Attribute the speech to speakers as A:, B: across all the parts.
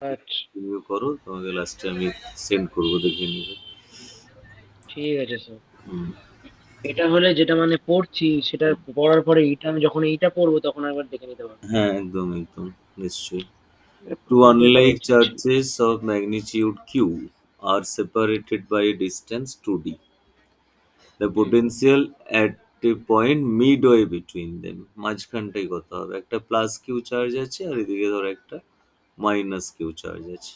A: আচ্ছা,
B: তুমি করো, তোমাকে লাস্টে আমি সেন্ড করবো, দেখে নিবে।
A: ঠিক আছে স্যার।
B: হুম।
A: এটা হলে যেটা মানে পড়ছি সেটা পড়ার পরে এইটা আমি যখন এইটা পড়বো তখন একবার দেখে নিতে পারবো।
B: হ্যাঁ, একদম একদম, নিশ্চয়ই। Two
A: বুঝতে
B: unlike
A: পেরেছি।
B: charges of magnitude q are separated by a distance 2d. The
A: hmm,
B: potential at a point midway between them. মাঝখানটাই কত হবে? একটা প্লাস কিউ চার্জ আছে আর এদিকে ধরো একটা মাইনাস কিউ চার্জ আছে।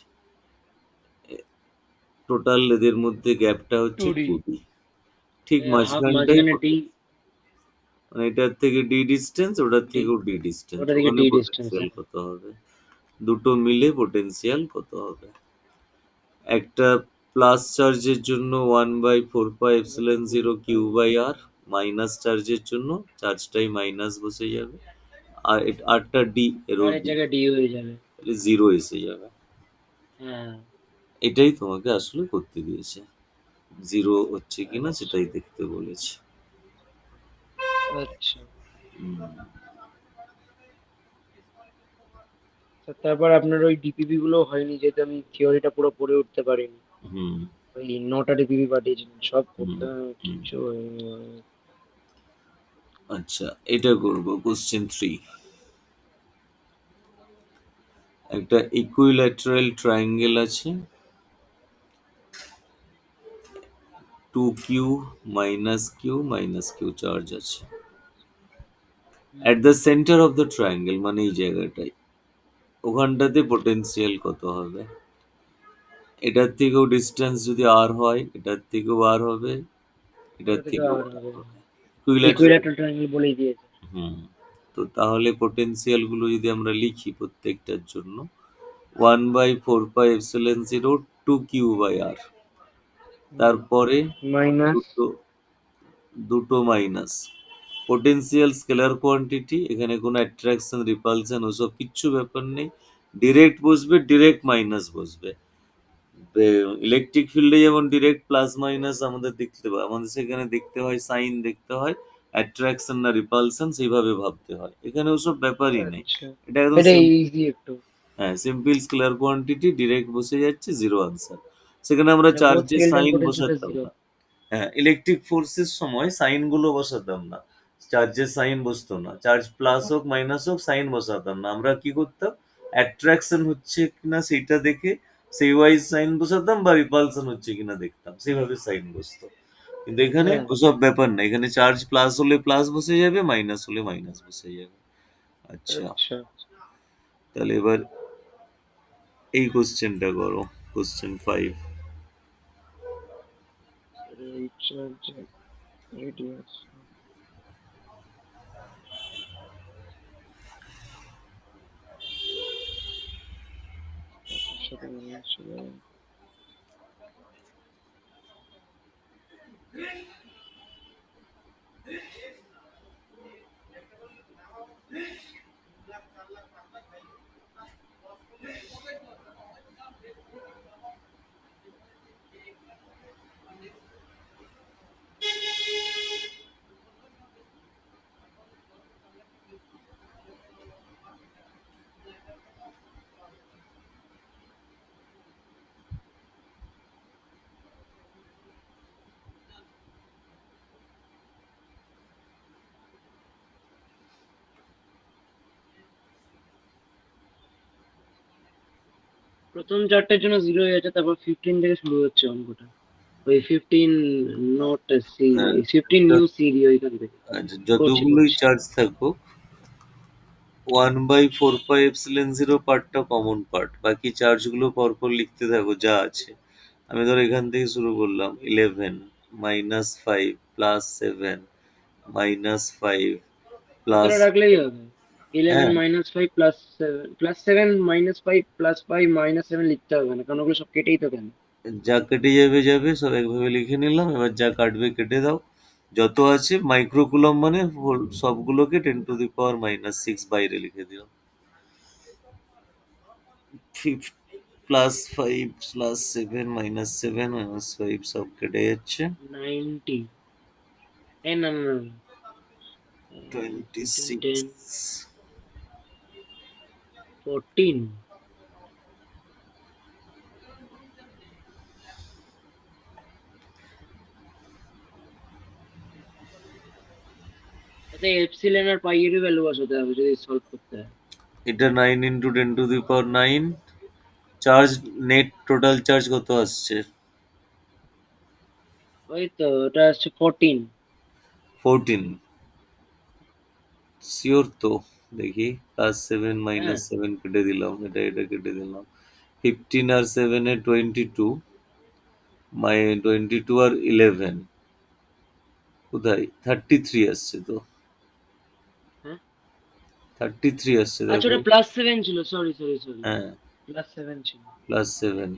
B: টোটাল এদের মধ্যে গ্যাপটা হচ্ছে
A: 2D,
B: 2d। ঠিক
A: হাফ
B: মাঝখানটাই
A: মাঝখানে ডি,
B: মানে এটার থেকে ডি ডিস্টেন্স, ওটার
A: ডি,
B: থেকেও ডি ডিস্টেন্স,
A: ওটা থেকে
B: ওখানে
A: ডি ডিস্টেন্স।
B: পোটেনশিয়াল কত হবে? দুটো মিলে পোটেনশিয়াল কত হবে? একটা প্লাস চার্জের জন্য 1/4πε0 q/r, মাইনাস চার্জের জন্য চার্জটাই মাইনাস বসে যাবে, আর আরটা ডি, এরও
A: আর এর
B: ডি,
A: জায়গায় ডি হয়ে যাবে।
B: তাহলে জিরো এসে যাবে।
A: হ্যাঁ।
B: এটাই তোমাকে আসলে করতে দিয়েছে, জিরো হচ্ছে কিনা
A: আচ্ছা,
B: সেটাই দেখতে বলেছে।
A: আচ্ছা।
B: হুম।
A: তারপর আপনার ওই ডিপিপি গুলো হয়নি, যেহেতু আমি থিওরিটা পুরো পড়ে উঠতে পারিনি।
B: হুম।
A: ওই 9টা ডিপিপি পাঠিয়েছিলেন, সব
B: হুম।
A: করতে
B: হুম।
A: কিচ্ছু হয়নি।
B: আচ্ছা, এটা করবো কোশ্চেন 3। একটা ইকুইল্যাটারাল ট্রায়াঙ্গেল আছে, 2q -q চার্জ আছে।
A: Hmm,
B: at the center of the triangle মানে এই জায়গাটায়, ওখানটাতে পোটেনশিয়াল কত হবে? এটার থেকেও ডিস্টেন্স যদি আর হয়, এটার থেকেও আর হবে, এটার
A: ওটা থেকে
B: থেকেও
A: আর
B: আর
A: হবে।
B: হবে। ইকুইল্যাটারাল।
A: ইকুইল্যাটারাল ট্রায়াঙ্গেল বলেই দিয়েছে।
B: হুম। তো তাহলে পোটেনশিয়াল গুলো যদি আমরা লিখি প্রত্যেকটার জন্য, 1/4πε0 2q/r, তারপরে
A: মাইনাস।
B: দুটো দুটো মাইনাস পোটেনশিয়াল স্কেলার কোয়ান্টিটি, এখানে কোনো অ্যাট্রাকশন রিপালশন ওসব কিচ্ছু ব্যাপার নেই, ডিরেক্ট বসবে, ডিরেক্ট মাইনাস বসবে। ইলেকট্রিক ফিল্ডে যেমন ডিরেক্ট প্লাস মাইনাস আমাদের দেখতে হয়, আমাদের সেখানে দেখতে হয় সাইন, দেখতে হয় অ্যাট্রাকশন না রিপালশন, সেইভাবে ভাবতে হয়। এখানে ওসব ব্যাপারই নেই,
A: আচ্ছা,
B: এটা একদম
A: এটা
B: সিম্পল।
A: ইজি একটু।
B: হ্যাঁ, সিম্পল স্কেলার কোয়ান্টিটি ডিরেক্ট বসে যাচ্ছে, জিরো আনসার। সেখানে আমরা
A: মানে বোথ
B: চার্জের
A: ফিল্ড এন্ড
B: সাইন
A: পোটেনশিয়ালটা
B: বসাতাম
A: জিরো।
B: না। হ্যাঁ, ইলেকট্রিক ফোর্সের সময় সাইন গুলো বসাতাম না, চার্জের সাইন বসতো না। চার্জ প্লাস হোক মাইনাস হোক সাইন বসাতাম না, আমরা কি করতাম, অ্যাট্রাকশন হচ্ছে কিনা সেটা দেখে সেই ওয়াইজ সাইন বসাতাম, বা রিপালশন হচ্ছে কিনা দেখতাম, সেভাবে সাইন বসতো। কিন্তু এখানে
A: হ্যাঁ।
B: ওসব ব্যাপার না, এখানে চার্জ প্লাস হলে প্লাস বসে যাবে, মাইনাস হলে মাইনাস বসে যাবে। আচ্ছা,
A: আচ্ছা,
B: তাহলে এবার এই কোশ্চেনটা করো, কোশ্চেন 5।
A: রিচার্জ রেডিয়াস সাথে মাইনাস ছিল। প্রথম চারটের জন্য জিরো হয়ে যাচ্ছে, তারপর 15 থেকে শুরু হচ্ছে অঙ্কটা। ওই 15 নট সি,
B: হ্যাঁ,
A: 15 নিউ সিরি ওইখান থেকে
B: আচ্ছা,
A: করছি
B: যতগুলোই
A: করছি।
B: চার্জ থাকুক, 1/4πε0 পার্টটা কমন পার্ট, বাকি চার্জগুলো পরপর লিখতে থাকো যা আছে। আমি ধরো এখান থেকে শুরু করলাম, 11 -5 +7 -5 প্লাস।
A: এতটা রাখলেই হবে। 11
B: হ্যাঁ,
A: -5 +7 -5 +5 -7 লিখতে হবে না, কারণ ওগুলো সব কেটেই তো কেন।
B: যা কেটে যাবে যাবে, সব একভাবে লিখে নিলাম। এবার যা কাটবে কেটে দাও। যত আছে মাইক্রোকুলম মানে সবগুলোকে 10⁻⁻6 বাইরে লিখে দিও। 5 +5 +7 -7 -5 সব কেটে যাচ্ছে।
A: 90, এই না না না, 15 10
B: 26
A: 14 এটাতে এপসিলন আর পাই এর ভ্যালু বসাতে হবে যদি সলভ করতে হয়।
B: এটা 9 × 10⁻৯। চার্জ, নেট টোটাল চার্জ কত আসছে?
A: ওই তো ওটা আসছে 14।
B: 14। শিওর তো? দেখি, +7
A: হ্যাঁ।
B: -7 কেটে দিলাম, এটা কেটে দিলাম। 15 আর 7 এ 22, 22 আর 11 কোথায়? 33 আসছে তো।
A: হ্যাঁ,
B: 33 আসছে
A: আচ্ছা
B: দেখো।
A: ওটা +7 ছিল, সরি সরি সরি,
B: হ্যাঁ,
A: +7 ছিল।
B: +7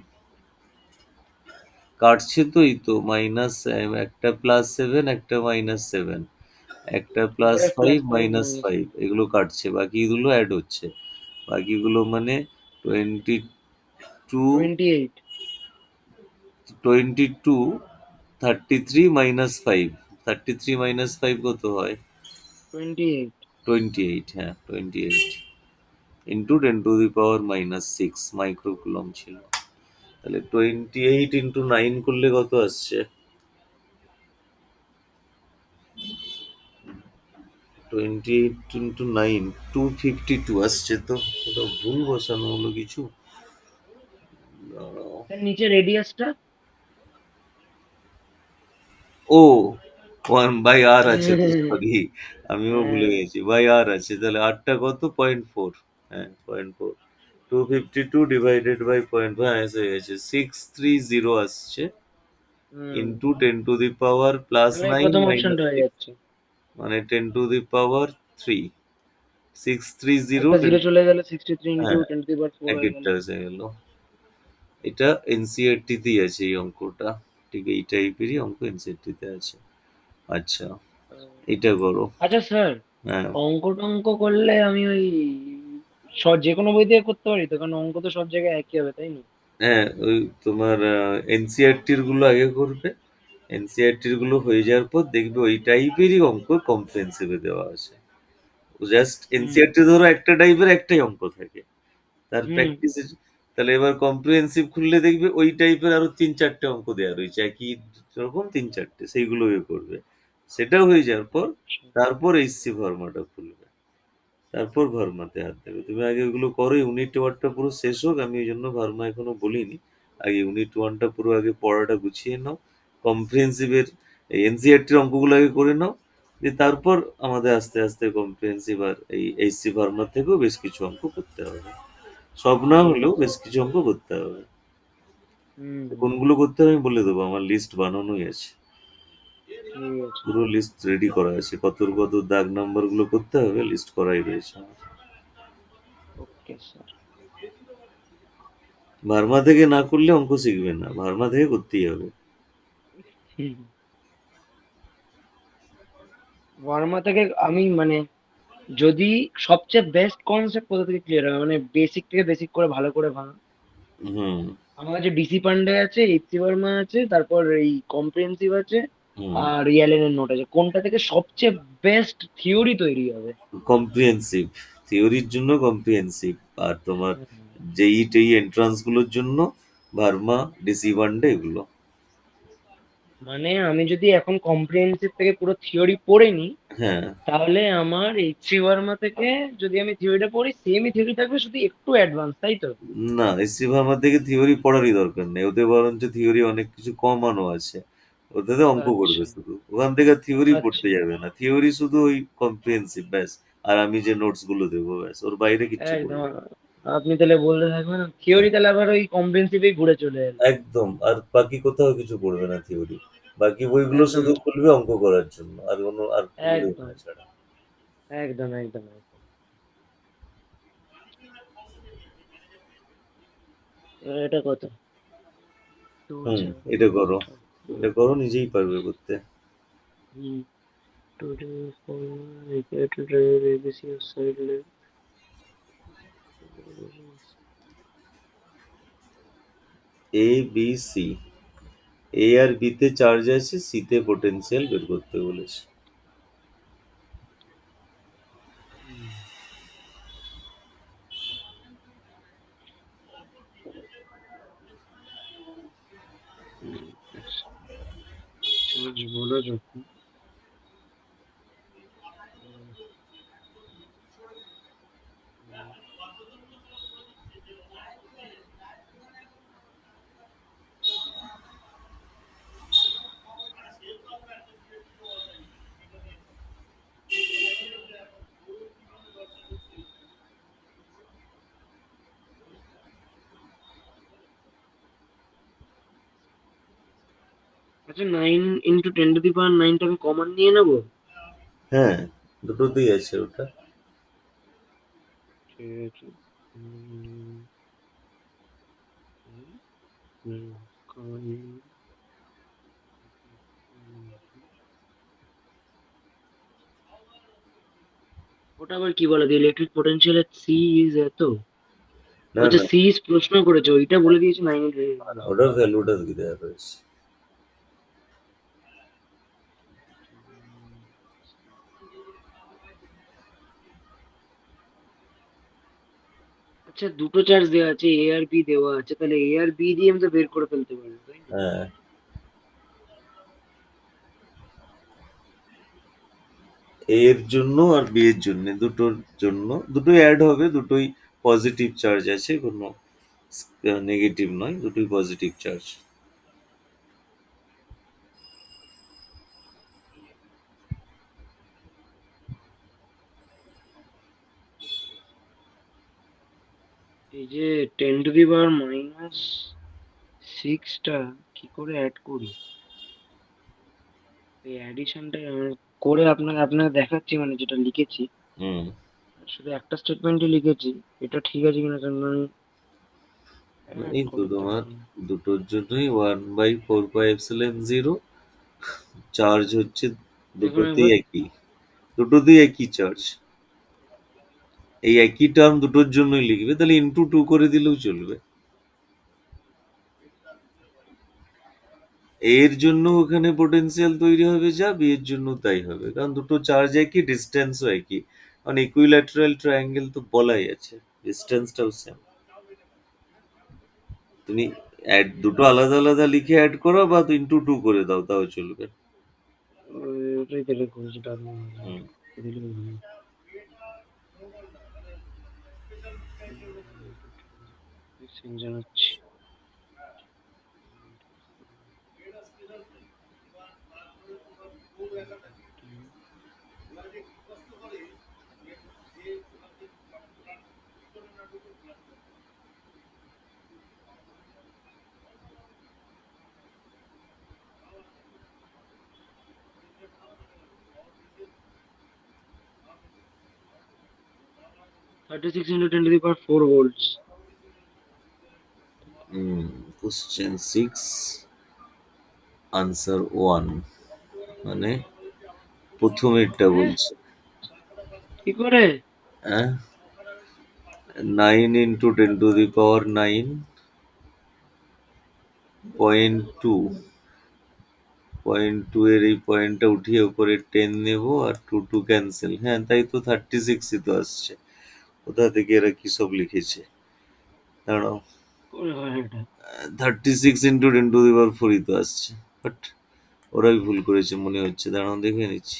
B: কাটছে তো, এই তো মাইনাস, একটা +7 একটা -7, একটা
A: এবারে
B: +5
A: +5
B: -5, এগুলো কাটছে, বাকিগুলো অ্যাড হচ্ছে। বাকিগুলো মানে 22,
A: 28।
B: 22, 33 -5, 33 -5 কত হয়?
A: 28।
B: 28, হ্যাঁ 28 ইন্টু 10⁻⁻6 মাইক্রোকুলম ছিল। তাহলে 28 ইন্টু 9 করলে কত আসছে? 28 ইন্টু 9, 252 আসছে তো। কোথাও ভুল বসানো হলো কিছু? দাঁড়াও।
A: তার নিচে রেডিয়াসটা।
B: ও, 1/r আছে তো, সরি, আমিও ভুলে
A: হ্যাঁ।
B: গেছি, বাই আর আছে। তাহলে আরটা কত? 0.4। হ্যাঁ, 0.4। 252 ডিভাইডেড বাই 0.4, হ্যাঁ এসে গেছে, 630 আসছে,
A: হুম।
B: ইন্টু 10⁻তাহলে +9
A: প্রথম অপশনটা হয়ে
B: -6,
A: যাচ্ছে।
B: মানে 10⁻3, 630
A: একটা
B: 10,
A: জিরো চলে গেলে 63 ইন্টু
B: হ্যাঁ
A: 10⁻4 হয়ে গেল।
B: একেরটা এসে গেল। এটা এনসিইআরটি তেই আছে এই অঙ্কটা, ঠিক এই টাইপেরই অঙ্ক এনসিইআরটি তে আছে। আচ্ছা, এটা করো।
A: আচ্ছা স্যার,
B: হ্যাঁ,
A: অঙ্ক টঙ্ক করলে আমি ওই যে কোনো বই দিয়ে করতে পারি তো? কারণ অঙ্ক তো সব জায়গায় একই হবে, তাই না?
B: হ্যাঁ, ওই তোমার এনসিইআরটির গুলো আগে করবে। এনসিইআরটির গুলো হয়ে যাওয়ার পর দেখবে ওই টাইপেরই অঙ্ক কম্প্রিহেন্সিভে দেওয়া আছে। জাস্ট
A: হুম।
B: এনসিইআরটি ধরো একটা টাইপের একটাই অঙ্ক থাকে, তার
A: হুম।
B: প্র্যাকটিস। তাহলে এবার কম্প্রিহেন্সিভ খুললে দেখবে ওই টাইপের আরো 3-4টে অঙ্ক দেওয়া রয়েছে, একই রকম 3-4টে, সেইগুলো এ করবে। সেটা হয়ে যাওয়ার পর
A: আচ্ছা।
B: তারপর এইচসি ভার্মাটা খুলবে, তারপর ভার্মাতে হাত দেবে। তুমি আগে ওগুলো করো, ইউনিট ওয়ানটা পুরো শেষ হোক, আমি ওই জন্য ভার্মা এখনো বলিনি। আগে ইউনিট ওয়ানটা পুরো আগে পড়াটা গুছিয়ে নাও, কম্প্রিহেন্সিভের এনসিইআরটির অঙ্কগুলো আগে করে নাও, দিয়ে তারপর আমাদের আস্তে আস্তে কম্প্রিহেন্সিভ আর এই এইচসি ভার্মা থেকেও বেশ কিছু অঙ্ক করতে হবে। সব না
A: ঠিক
B: হলেও
A: আছে।
B: বেশ কিছু অঙ্ক করতে হবে।
A: হুম হুম।
B: কোনগুলো করতে হবে আমি বলে দেবো, আমার লিস্ট বানানোই আছে,
A: ঠিক আছে।
B: পুরো লিস্ট রেডি করা আছে, কত কত দাগ নাম্বার গুলো করতে হবে লিস্ট করাই রয়েছে আমার।
A: Okay sir.
B: ভার্মা থেকে না করলে অঙ্ক শিখবে না, ভার্মা থেকে করতেই হবে।
A: হুম। ভার্মা থেকে আমি মানে যদি সবচেয়ে বেস্ট কনসেপ্ট কোথা থেকে ক্লিয়ার হবে, মানে বেসিক থেকে বেসিক করে ভালো করে ভাঙা।
B: হুম।
A: আমার কাছে ডিসি পান্ডে আছে, এইচসি ভার্মা আছে, তারপর এই কম্প্রিহেন্সিভ আছে,
B: হুম।
A: আর রিয়ালেনের নোট আছে। কোনটা থেকে সবচেয়ে বেস্ট থিওরি তৈরি হবে?
B: কম্প্রিহেন্সিভ, থিওরির জন্য কম্প্রিহেন্সিভ, আর তোমার
A: হুম।
B: যেই টেই এন্ট্রান্স গুলোর জন্য ভার্মা, ডিসি ওয়ানডে এগুলো।
A: মানে আমি যদি এখন কম্প্রিহেন্সিভ থেকে পুরো থিওরি পড়ে নিই,
B: হ্যাঁ।
A: তাহলে আমার এইচসি ভার্মা থেকে যদি আমি থিওরিটা পড়ি, সেমই থিওরি থাকবে, শুধু একটু অ্যাডভান্স, তাই তো?
B: না, এসসি ভার্মা থেকে থিওরি পড়ারই দরকার নেই, ওতে বরঞ্চ থিওরি অনেক কিছু কমানো আছে, ওটাতে অঙ্ক করবে
A: আচ্ছা।
B: শুধু, ওখান থেকে থিওরি
A: আচ্ছা।
B: পড়তে যাবে না, থিওরি শুধু ওই কম্প্রিহেন্সিভ ব্যাস, আর আমি যে নোটস গুলো দেবো ব্যাস, ওর বাইরে কিচ্ছু
A: একদম।
B: করবে না।
A: আপনি তাহলে বলতে থাকবেন,
B: হ্যাঁ,
A: থিওরি তাহলে আবার ওই কম্প্রিহেন্সিভেই ঘুরে চলে এলো।
B: একদম, আর বাকি কোথাও কিছু করবে না থিওরি, বাকি বইগুলো
A: একদম।
B: শুধু খুলবে অঙ্ক করার জন্য, আর কোনো আর খুলবে
A: একদম।
B: না ছাড়া।
A: একদম একদম একদম। এটা কত? টু
B: হুম,
A: সেভেন
B: এটা করো,
A: এইট
B: এটা করো, নিজেই পারবে করতে।
A: Hmm. Two four ABC side left.
B: A B C, A আর বি তে চার্জ আছে, সি তে পোটেনশিয়াল বের করতে বলেছে।
A: চার্জ বলো যখন। আচ্ছা, 9 × 10⁹ আমি কমন নিয়ে নেবো?
B: হ্যাঁ, দুটোতেই আছে ওটা।
A: ঠিক আছে। উম, উম, coin, ওটা আবার কি বলে? ইলেকট্রিক পোটেনশিয়াল সি ইজ এত।
B: না
A: আচ্ছা,
B: না,
A: সি ইজ প্রশ্ন করেছে, ওইটা বলে দিয়েছে 9 × 10⁻⁴।
B: ওটার ভ্যালুটা কি দেওয়া হয়েছে?
A: আচ্ছা, দুটো চার্জ দেওয়া আছে, এ আর বি দেওয়া আছে, তাহলে এ আর বি দিয়ে আমি তো বের করে ফেলতে পারবো, তাই না?
B: হ্যাঁ, এ এর জন্য আর বি এর জন্য, দুটোর জন্য দুটোই অ্যাড হবে, দুটোই পজিটিভ চার্জ আছে, কোনো নেগেটিভ নয়, দুটোই পজিটিভ চার্জ।
A: এই যে 10⁻⁻6টা কি করে অ্যাড করি? এই অ্যাডিশনটা করে আপনাকে আপনাকে দেখাচ্ছি, মানে যেটা লিখেছি।
B: হুম।
A: শুধু একটা স্টেটমেন্টই লিখেছি, এটা ঠিক আছে কিনা, কারণ আমি অ্যাড
B: এই তো
A: করতে
B: তোমার
A: পারি না।
B: দুটোর জন্যই 1/4πε0, চার্জ হচ্ছে
A: দেখুন
B: দুটোতেই
A: একবার।
B: একই, দুটোতেই একই চার্জ। এই একই টার্ম দুটোর জন্যই লিখবে, তাহলে ইন্টু টু করে দিলেও চলবে। এ এর জন্য ওখানে পোটেনশিয়াল তৈরি হবে যা, বি এর জন্য তাই হবে, কারণ দুটো চার্জ একই, ডিস্টেন্সও একই। কারণ ইকুইল্যাটারাল ট্রায়াঙ্গেল তো বলাই আছে, ডিস্টেন্সটাও সেম। তুমি দুটো আলাদা আলাদা লিখে অ্যাড করো বা ইন্টু টু করে দাও, তাও চলবে।
A: ওটাই তাহলে করেছি, সেটা আপনি
B: হুম।
A: দিলেই হবে। জানাচ্ছি। 36 × 10⁴ volts।
B: কোশ্চেন 6, আনসার 1, মানে প্রথমেরটা
A: হ্যাঁ,
B: বলছে।
A: কি করে?
B: হ্যাঁ, 9 × 10⁹ 0.2, 0.2 এর এই পয়েন্টটা উঠিয়ে উপরে 10 নেব, আর টু টু ক্যান্সেল। হ্যাঁ, তাই তো 36ই তো আসছে। কোথা থেকে এরা কি সব লিখেছে? দাঁড়াও,
A: করে হয় এটা?
B: 36 × 10⁴ তো আসছে, বাট ওরাই ভুল করেছে মনে হচ্ছে। দাঁড়াও দেখে নিচ্ছি।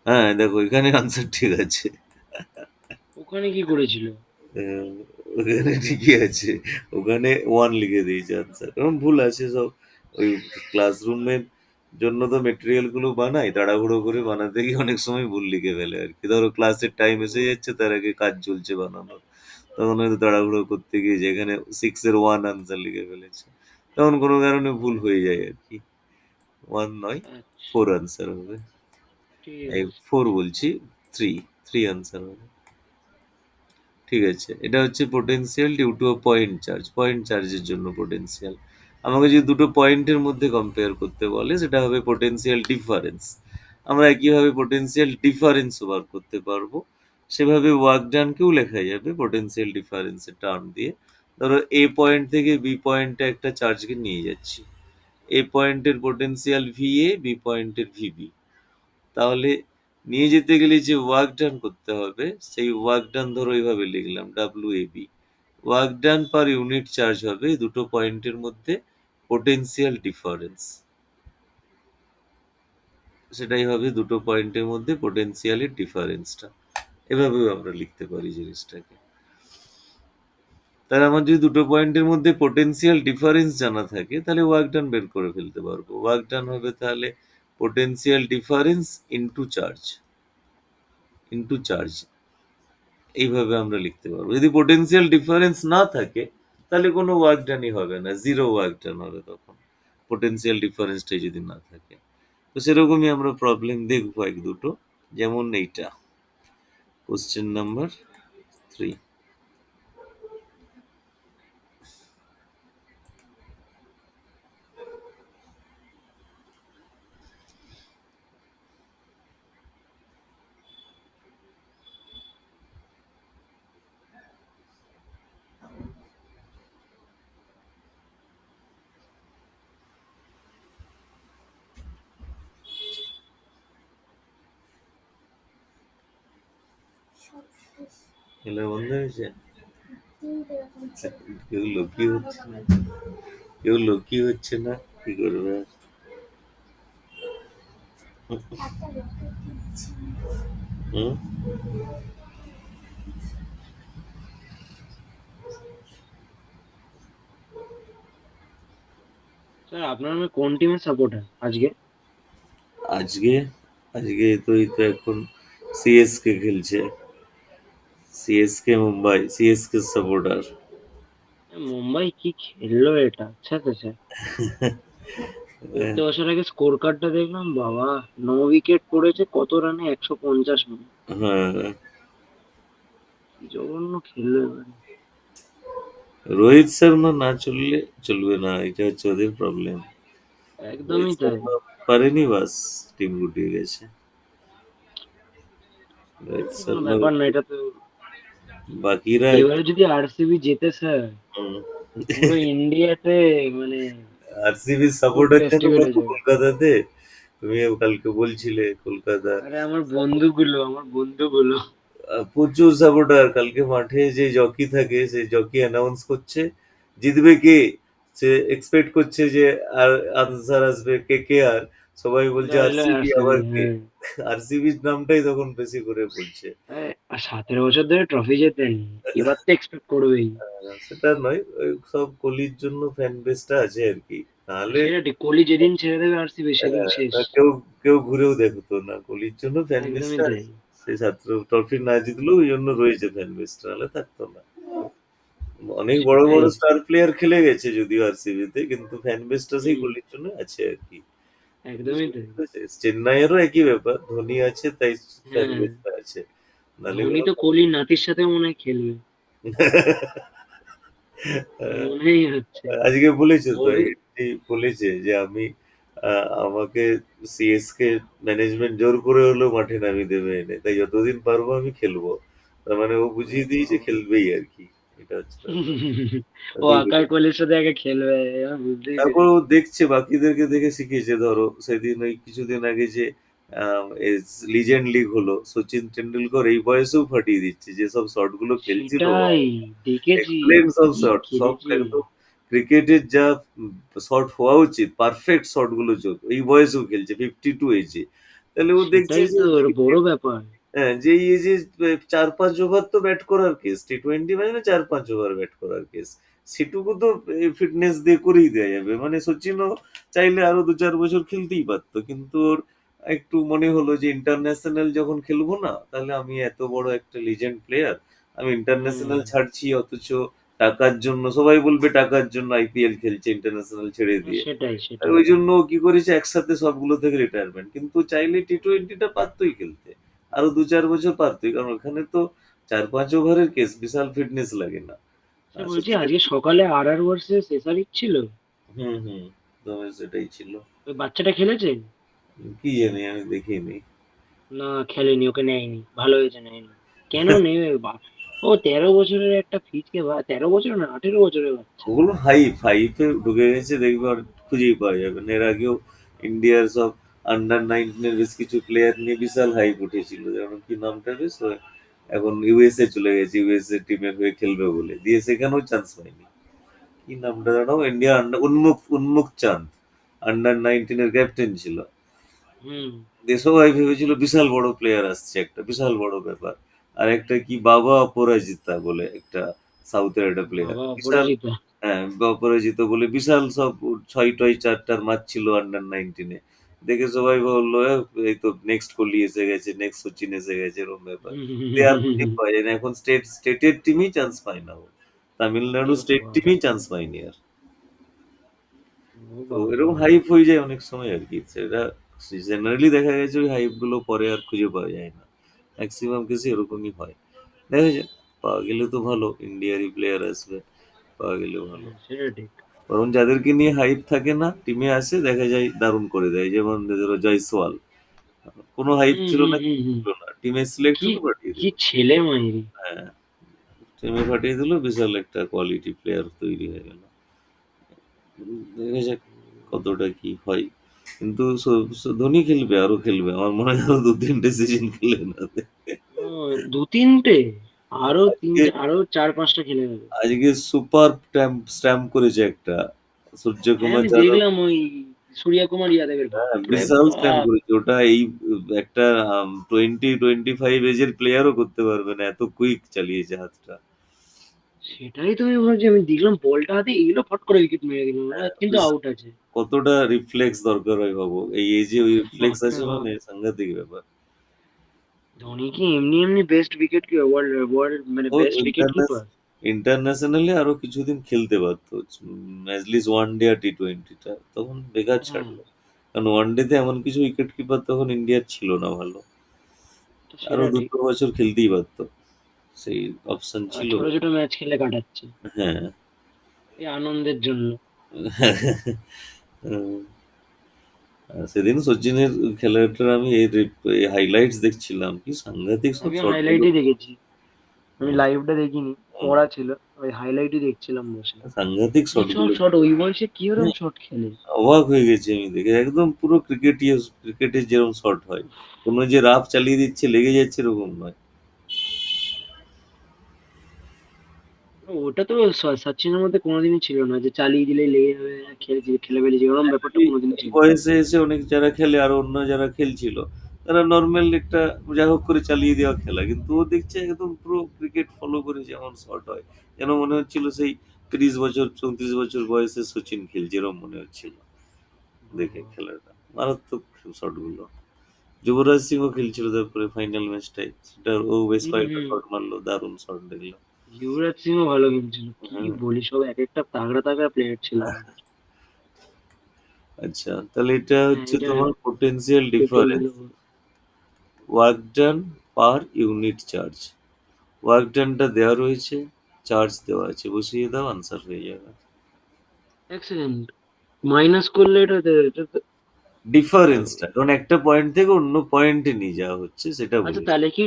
B: হ্যাঁ দেখো, এখানে আনসার ঠিক আছে।
A: ওখানে কি করেছিল?
B: আহ, ওখানে ঠিকই আছে, ওখানে 1 লিখে দিয়েছে আনসার, কারণ ভুল আছে সব। ওই ক্লাসরুমের জন্য তো মেটেরিয়াল গুলো বানাই, তাড়াহুড়ো করে বানাতে গিয়ে অনেক সময় ভুল লিখে ফেলে আর কি। ধরো ক্লাসের টাইম এসে যাচ্ছে, তার আগে কাজ চলছে বানানোর, তখন হয়তো তাড়াহুড়ো করতে গিয়ে যেখানে 6-এর 1 আনসার লিখে ফেলেছে, তখন কোনো কারণে ভুল হয়ে যায় আর কি। 1 নয়,
A: আচ্ছা,
B: 4 আনসার হবে।
A: ঠিক
B: এই
A: আছে।
B: 4 বলছি, 3 আনসার হবে। ঠিক আছে, এটা হচ্ছে potential due to a point charge, point চার্জের জন্য পোটেনশিয়াল। আমাকে যদি দুটো পয়েন্টের মধ্যে কম্পেয়ার করতে বলে, সেটা হবে পোটেনশিয়াল ডিফারেন্স। আমরা একইভাবে পোটেনশিয়াল ডিফারেন্স বার করতে পারবো, সেভাবে ওয়ার্ক ডানকেও লেখা যাবে পোটেনশিয়াল ডিফারেন্সের টার্ম দিয়ে। ধরো এ পয়েন্ট থেকে বি পয়েন্টে একটা চার্জকে নিয়ে যাচ্ছি, এ পয়েন্টের পোটেনশিয়াল ভি এ, বি পয়েন্টের ভিবি। তাহলে নিয়ে যেতে গেলে যে ওয়ার্ক ডান করতে হবে, সেই ওয়ার্ক ডান ধরো এইভাবে লিখলাম, WAB। Work done per unit charge হবে এই দুটো পয়েন্টের মধ্যে পোটেনশিয়াল ডিফারেন্স, সেটাই হবে দুটো পয়েন্টের মধ্যে পোটেনশিয়ালের ডিফারেন্সটা। এভাবেও আমরা লিখতে পারি জিনিসটাকে। তাহলে আমার যদি দুটো পয়েন্টের মধ্যে পোটেনশিয়াল ডিফারেন্স জানা থাকে, তাহলে ওয়ার্ক ডান বের করে ফেলতে পারবো। ওয়ার্ক ডান হবে তাহলে পোটেনশিয়াল ডিফারেন্স ইন্টু চার্জ, এইভাবে আমরা লিখতে পারবো। যদি পোটেনশিয়াল ডিফারেন্স না থাকে, তাহলে কোনো ওয়ার্ক ডানই হবে না, জিরো ওয়ার্ক ডান হবে তখন। পোটেনশিয়াল ডিফারেন্সটাই যদি না থাকে। তো সেরকমই আমরা প্রবলেম দেখবো এক দুটো, যেমন এইটা কোশ্চেন নাম্বার 3। এগুলো বন্ধ হয়েছে, কেউ লক্ষ্মী হচ্ছে না, কেউ লক্ষ্মী হচ্ছে না, কি করবে আর? হুম?
A: স্যার আপনার আমি কোন টিমের সাপোর্টার আজকে?
B: আজকে আজকে তো এই তো এখন সিএসকে খেলছে, CSK Mumbai, CSK supporter.
A: Mumbai কি খেললো এটা! আচ্ছা আচ্ছা স্যার, দেখতে বসার আগে স্কোর কার্ডটা দেখলাম, বাবা! 9 উইকেট পড়েছে, কত রানে? 150 রান।
B: হ্যাঁ,
A: কি জঘন্য খেললো এবারে।
B: রোহিত শর্মা না চললে চলবে না, এটা হচ্ছে ওদের প্রবলেম। রোহিত
A: একদমই তাই।
B: শর্মা পারেনি, বাস টিম গুটিয়ে গেছে। রোহিত
A: তো কোনো
B: শর্মা,
A: ব্যাপার না এটা তো।
B: বাকিরা একটু
A: এবারে যদি আরসিবি জেতে স্যার, পুরো ইন্ডিয়াতে মানে
B: আরসিবি
A: ফুড
B: সাপোর্টার যেন
A: ফেস্টিভ্যাল
B: কত
A: হয়ে যাবে।
B: কলকাতাতে, তুমি কালকে বলছিলে কলকাতা
A: আরে আমার বন্ধুগুলো
B: প্রচুর সাপোর্টার। কালকে মাঠে যে জকি থাকে, সে জকি অ্যানাউন্স করছে জিতবে কে, সে এক্সপেক্ট করছে যে আর আনসার আসবে কে কে আর, সবাই বলছে
A: তাহলে
B: আরসিবি,
A: আরসিবি,
B: আবার কে?
A: হ্যাঁ।
B: আরসিবির নামটাই তখন বেশি করে বলছে।
A: আর 17 বছর ধরে ট্রফি জেতেন, এবার তো এক্সপেক্ট করবেই।
B: সেটা নয়, ওই সব কোহলির জন্য ফ্যান বেসটা আছে আর কি, নাহলে
A: সেটা ঠিক, কোহলি যেদিন ছেড়ে দেবে আরসিবি সেদিন শেষ।
B: তা কেউ কেউ ঘুরেও দেখতো না, কোহলির জন্য ফ্যান
A: একদমই
B: বেসটা
A: তাই।
B: আছে। সে ছাত্র ট্রফি না জিতলেও ওই জন্য রয়েছে ফ্যান বেসটা, নাহলে থাকতো না। অনেক বড় বড়
A: সেটাই।
B: স্টার প্লেয়ার খেলে গেছে যদিও আরসিবিতে, কিন্তু ফ্যান বেসটা সেই
A: হুম।
B: কোহলির জন্য আছে আর কি।
A: একদমই তাই।
B: চেন্নাইয়েরও একই ব্যাপার, ধোনি আছে তাই ফ্যান
A: হ্যাঁ,
B: বেসটা আছে, নাহলে
A: ধোনি
B: কোনো
A: তো কোহলির নাতির সাথে মনে হয় খেলবে, মনেই হচ্ছে।
B: আজকে বলেছে তো,
A: ওই
B: বলেছে যে আমি আমাকে সিএসকে ম্যানেজমেন্ট জোর করে হলেও মাঠে নামিয়ে দেবে এনে, তাই যতদিন পারবো আমি খেলবো। তার মানে ও বুঝিয়ে দিয়েছে খেলবেই আর কি, এটা হচ্ছে ব্যাপার।
A: ও
B: ওকেই
A: আকাশ
B: বলেছে।
A: কোহলির সাথে আগে খেলবে, এবার বুঝতেই
B: তারপর ও
A: পেরেছি।
B: দেখছে বাকিদেরকে দেখে শিখেছে। ধরো সেদিন ওই কিছুদিন আগে যে লিজেন্ড লিগ হলো, সচিন টেন্ডুলকর এই বয়সেও ফাটিয়ে দিচ্ছে, যে সব শট গুলো খেলছিল,
A: সেটাই, দেখেছি
B: এক্সেলেন্ট সব
A: কি
B: শট, সব
A: খেলেছি।
B: একদম ক্রিকেটের যা শট হওয়া উচিত, পারফেক্ট শট গুলো চোখ এই বয়সেও খেলছে 52 এজে। তাহলে ও দেখছে
A: সেটাই
B: যে
A: তো ওর বড় ব্যাপার।
B: হ্যাঁ, যে এই এজে 4-5 ওভার তো ব্যাট করার কেস, টি-20 মানে 4-5 ওভার ব্যাট করার কেস, সেটুকু তো ফিটনেস দিয়ে করেই দেওয়া যাবে। মানে সচিনও চাইলে আরো 2-4 বছর খেলতেই পারতো, কিন্তু ওর একটু মনে হলো যে ইন্টারন্যাশনাল যখন খেলবো না, তাহলে আমি এত বড় একটা লিজেন্ড প্লেয়ার, আমি
A: হুম।
B: ইন্টারন্যাশনাল ছাড়ছি, অথচ টাকার জন্য সবাই বলবে টাকার জন্য আইপিএল খেলছে ইন্টারন্যাশনাল ছেড়ে দিয়ে।
A: সেটাই
B: আর
A: সেটাই।
B: ওই জন্য ও কি করেছে একসাথে সবগুলো থেকে রিটায়ারমেন্ট, কিন্তু চাইলে টি-20টা পারতোই খেলতে, আরো 2-4 বছর পারতোই, কারণ ওখানে তো 4-5 ওভারের কেস, বিশাল ফিটনেস লাগে না।
A: সে বলছি
B: সচিনের
A: আজকে সকালে আর ভার্সেস এসআরএইচ ছিল,
B: হুম হুম, তবে সেটাই ছিল।
A: ওই বাচ্চাটা খেলেছে?
B: কি জানি, আমি দেখিনি।
A: না, খেলেনি, ওকে নেয়নি, ভালো হয়েছে নেয়নি। কেন নেবে ও 13 বছরের একটা ফিজকে, 13 বছর না, 18 বছরের বাচ্চা।
B: ওগুলো হাইপে ঢুকে গেছে, দেখবে আর খুঁজেই পাওয়া যাবে না। এর আগেও ইন্ডিয়ার সব আন্ডার 19-এর বেশ কিছু প্লেয়ার নিয়ে বিশাল হাইপ উঠেছিল, যেমন কি নামটা বেশ এখন ইউএসএ চলে গেছে, ইউএসএ টিমের হয়ে খেলবে বলে দিয়ে, সেখানেও চান্স পায়নি। কি নামটা দাঁড়াও, ইন্ডিয়া আন্ডার উন্মুক উন্মুক চাঁদ, আন্ডার 19-এর ক্যাপ্টেন ছিল।
A: হুম।
B: দেশও ভেবেছিল বিশাল বড় প্লেয়ার আসছে, একটা বিশাল বড় ব্যাপার। আর একটা কি বাবা অপরাজিতা বলে একটা সাউথের একটা প্লেয়ার,
A: বাবা
B: বিশাল।
A: অপরাজিতা।
B: হ্যাঁ, অপরাজিত বলে বিশাল সব 6-4 মারছিল আন্ডার 19-এ। দেখে সবাই বললো এই তো নেক্সট কোহলি এসে গেছে, নেক্সট সচিন এসে গেছে, এরকম ব্যাপার। দিয়ে আর খুঁজে পাওয়া যায় না, এখন স্টেটের টিমই চান্স পায় না ও,
A: এ
B: তামিলনাড়ু স্টেট
A: বাবা,
B: টিমই চান্স পায়নি আর।
A: ও
B: তো
A: বাবা!
B: এরকম হাইপ হয়ে যায় অনেক সময় আর কি। সেটা জেনারেলি দেখা গেছে ওই হাইপ গুলো পরে আর খুঁজে পাওয়া যায় না। ম্যাক্সিমাম কেসে এরকমই হয়। দেখা যাক, পাওয়া গেলে তো ভালো, ইন্ডিয়ারই প্লেয়ার আসবে, পাওয়া গেলেও ভালো।
A: হ্যাঁ, সেটা ঠিক।
B: বরং যাদেরকে নিয়ে হাইপ থাকে না টিমে আসে, দেখা যায় দারুণ করে দেয়। যেমন ধরো জয়সওয়াল, কোনো হাইপ
A: হুম,
B: ছিল
A: হুম,
B: না,
A: হুম,
B: কিছু
A: হুম।
B: ছিল না, টিমে সিলেক্ট
A: কি
B: হলো, পাঠিয়ে
A: কি
B: দিল।
A: ছেলে মাইরি!
B: হ্যাঁ, টিমে পাঠিয়ে দিল, বিশাল একটা কোয়ালিটি প্লেয়ার তৈরি হয়ে গেল। দেখা যাক কতটা কি হয়। কিন্তু ধোনি খেলবে, আরো খেলবে, আমার মনে হয় আরো 2-3টে সিজন খেলবে না।
A: ও, ২-৩ টে? আরো
B: আজকে
A: ৪-৫টা খেলে গেল।
B: আজকে সুপার স্ট্যাম্প করেছে একটা,
A: হ্যাঁ,
B: সূর্যকুমার
A: আমি
B: যাদব।
A: দেখলাম ওই সূর্যকুমার যাদবের,
B: হ্যাঁ,
A: বাপরে
B: বিশাল স্ট্যাম্প
A: বাপ!
B: করেছে ওটা। এই একটা 20-25 এজের প্লেয়ারও করতে পারবে না, এত কুইক চালিয়েছে হাতটা।
A: সেটাই তো আমি ভাবছি, আমি দেখলাম বলটা হাতে এলো, ফট করে উইকেট মেরে দিল,
B: হ্যাঁ,
A: কিন্তু আউট আছে।
B: কতটা রিফ্লেক্স দরকার হয় ভাবো, এই এজে ওই রিফ্লেক্স
A: বাপরে
B: আছে
A: বাপ!
B: মানে সাংঘাতিক ব্যাপার।
A: ধোনি কি এমনি এমনি বেস্ট উইকেট কি ওয়ার্ল্ড ওয়ার্ল্ড মানে
B: ও
A: বেস্ট উইকেট কিপার?
B: ইন্টারন্যাশনালে আরো কিছুদিন খেলতে পারতো, অ্যাটলিস্ট ওয়ান ডে আর টি-20টা, তখন বেকার
A: হ্যাঁ,
B: ছাড়লো। কারণ ওয়ান ডে তে এমন কিছু উইকেট কিপার তখন ইন্ডিয়ার ছিল না ভালো।
A: তো
B: আরো
A: সেটা ঠিক।
B: 2-3 বছর খেলতেই পারতো, সেই অপশন
A: আর
B: ছিল।
A: ছোট ছোট ম্যাচ খেলে কাটাচ্ছে
B: হ্যাঁ।
A: এই আনন্দের জন্য।
B: উম, সেদিন সচিনের খেলাটার আমি এই হাইলাইটস দেখছিলাম, কি সাংঘাতিক সব
A: আমি
B: শট গুলো।
A: হাইলাইটই দেখেছি, আমি
B: হুম,
A: লাইভটা দেখিনি,
B: হুম,
A: পড়া ছিল, ওই হাইলাইটই দেখছিলাম বসে।
B: সাংঘাতিক
A: কি
B: শট
A: সব
B: গুলো।
A: শট, ওই বয়সে কি ওরকম শট খেলে!
B: অবাক হয়ে গেছি আমি দেখে, একদম পুরো ক্রিকেটের যেরকম শট হয়, কোনো যে রাফ চালিয়ে দিচ্ছে লেগে যাচ্ছে এরকম নয়।
A: ওটা তো সচিনের মধ্যে কোনোদিনই ছিল না যে চালিয়ে দিলেই লেগে যাবে, খেলে খেলে ফেলেছে, ওরকম ব্যাপারটা কোনোদিনই
B: এই
A: ছিল না।
B: বয়সে এসে অনেক যারা খেলে, আর অন্য যারা খেলছিল, তারা নর্মাল একটা যা হোক করে চালিয়ে দেওয়া খেলা, কিন্তু ও দেখছে একদম পুরো ক্রিকেট ফলো করে যেমন শট হয়, যেন মনে হচ্ছিল সেই 30 বছর 34 বছর বয়সে সচিন খেলছে, এরকম মনে হচ্ছিল দেখে
A: ও,
B: খেলাটা। মারাত্মক শট গুলো। যুবরাজ সিংও খেলছিল তারপরে ফাইনাল ম্যাচটাই, সেটা ও বেশ
A: হুম,
B: কয়েকটা
A: হুম।
B: শট মারলো, দারুণ শট দেখলাম।
A: যুবরাজ সিংও ভালো খেলছিল, কি
B: হ্যাঁ।
A: বলি, সব এক একটা তাগড়া তাগড়া প্লেয়ার ছিল আমাদের।
B: আচ্ছা, তাহলে এটা
A: হ্যাঁ,
B: হচ্ছে
A: এটা
B: তোমার পোটেনশিয়াল
A: টোটাল
B: ডিফারেন্স,
A: গুলো।
B: Work done per unit charge. Work ডানটা দেওয়া রয়েছে, চার্জ দেওয়া আছে, বসিয়ে দাও, আনসার হয়ে যাবে।
A: এক সেকেন্ড, মাইনাস করলে এটা তো,
B: ডিফারেন্সটা কারণ একটা পয়েন্ট থেকে অন্য পয়েন্টে নিয়ে যাওয়া হচ্ছে, সেটা
A: আচ্ছা
B: বলে।
A: তাহলে কি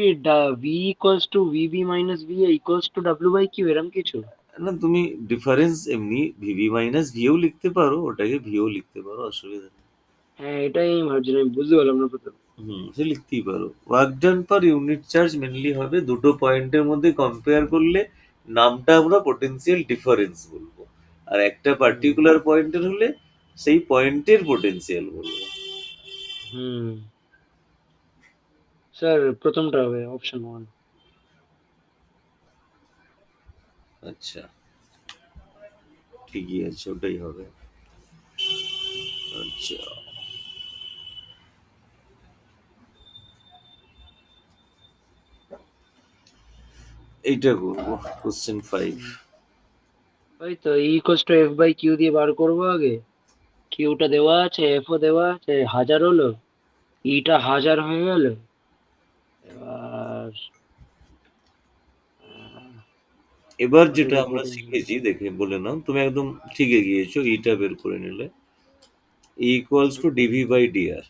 A: V equals to VB minus V equals to W by Q, এরম কিছু?
B: না, তুমি ডিফারেন্স এমনি ভিভি মাইনাস ভিও লিখতে পারো, ওটাকে ভিও লিখতে পারো, অসুবিধা নেই।
A: হ্যাঁ, এটাই আমি ভাবছিলাম, আমি বুঝতে পারলাম না প্রথমে।
B: সে লিখতেই পারো। Work done per unit charge mainly হবে দুটো পয়েন্টের মধ্যে কম্পেয়ার করলে, নামটা আমরা পোটেনশিয়াল ডিফারেন্স বলবো। আর একটা
A: হুম,
B: পার্টিকুলার পয়েন্টের হলে সেই পয়েন্টের পোটেনশিয়াল বলবো।
A: হুম। স্যার, প্রথমটা হবে অপশন ওয়ান।
B: আচ্ছা, ঠিকই আছে, ওটাই হবে। আচ্ছা, এইটা করবো, কোশ্চেন 5।
A: ওই তো equals to F by Q দিয়ে বার করবো আগে। কিউটা দেওয়া আছে, এফ ও দেওয়া আছে, 1000 হলো, ইটা 1000 হয়ে গেল। এবার
B: এবার
A: কত
B: যেটা
A: কি
B: আমরা
A: পোটেনশিয়াল?
B: শিখেছি দেখে বলে নাও, তুমি একদম ঠিক এগিয়েছো, ইটা বের করে নিলে। Equals to dV by dr,